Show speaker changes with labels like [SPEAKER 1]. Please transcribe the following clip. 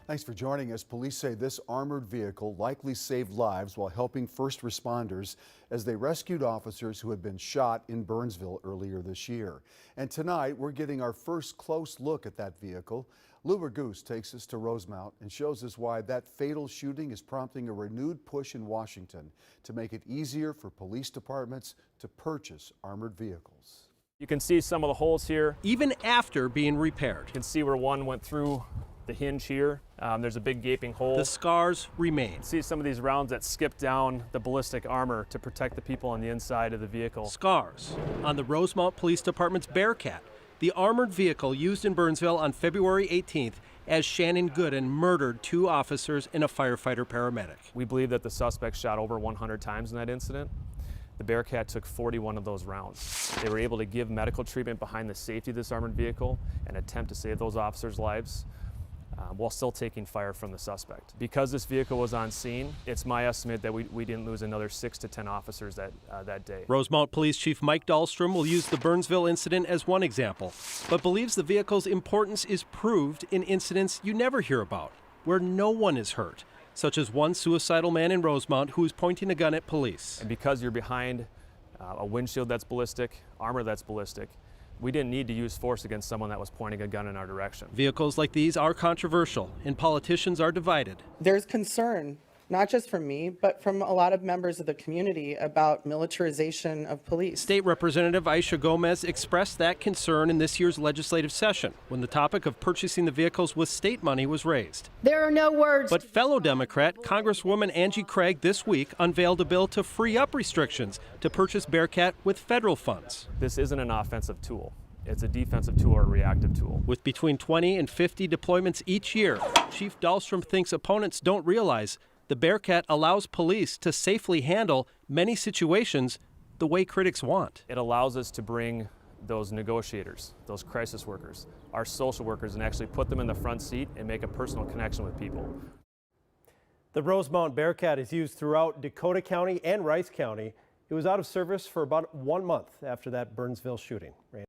[SPEAKER 1] Thanks for joining us. Police say this armored vehicle likely saved lives while helping first responders as they rescued officers who had been shot in Burnsville earlier this year. And tonight, we're getting our first close look at that vehicle. Luba Goose takes us to Rosemount and shows us why that fatal shooting is prompting a renewed push in Washington to make it easier for police departments to purchase armored vehicles.
[SPEAKER 2] You can see some of the holes here.
[SPEAKER 3] Even after being repaired,
[SPEAKER 2] You can see where one went through the hinge here. There's a big gaping hole.
[SPEAKER 3] the scars remain.
[SPEAKER 2] You can see some of these rounds that skip down the ballistic armor to protect the people on the inside of the vehicle.
[SPEAKER 3] Scars on the Rosemount Police Department's Bearcat, the armored vehicle used in Burnsville on February 18th as Shannon Gooden murdered 2 officers and a firefighter paramedic.
[SPEAKER 2] We believe that the suspect shot over 100 times in that incident. The Bearcat took 41 of those rounds. They were able to give medical treatment behind the safety of this armored vehicle and attempt to save those officers' lives while still taking fire from the suspect. Because this vehicle was on scene, it's my estimate that we didn't lose another 6 to 10 officers that day.
[SPEAKER 3] Rosemount Police Chief Mike Dahlstrom will use the Burnsville incident as one example, but believes the vehicle's importance is proved in incidents you never hear about, where no one is hurt, such as one suicidal man in Rosemount who was pointing a gun at police.
[SPEAKER 2] And because you're behind a windshield that's ballistic, armor that's ballistic, we didn't need to use force against someone that was pointing a gun in our direction.
[SPEAKER 3] Vehicles like these are controversial, and politicians are divided.
[SPEAKER 4] There's concern, not just from me, but from a lot of members of the community about militarization of police.
[SPEAKER 3] State Representative Aisha Gomez expressed that concern in this year's legislative session when the topic of purchasing the vehicles with state money was raised.
[SPEAKER 5] There are no words.
[SPEAKER 3] But fellow Democrat Congresswoman Angie Craig this week unveiled a bill to free up restrictions to purchase Bearcat with federal funds.
[SPEAKER 2] This isn't an offensive tool. It's a defensive tool or a reactive tool.
[SPEAKER 3] With between 20 and 50 deployments each year, Chief Dahlstrom thinks opponents don't realize the Bearcat allows police to safely handle many situations the way critics want.
[SPEAKER 2] It allows us to bring those negotiators, those crisis workers, our social workers, and actually put them in the front seat and make a personal connection with people.
[SPEAKER 6] The Rosemount Bearcat is used throughout Dakota County and Rice County. It was out of service for about 1 month after that Burnsville shooting.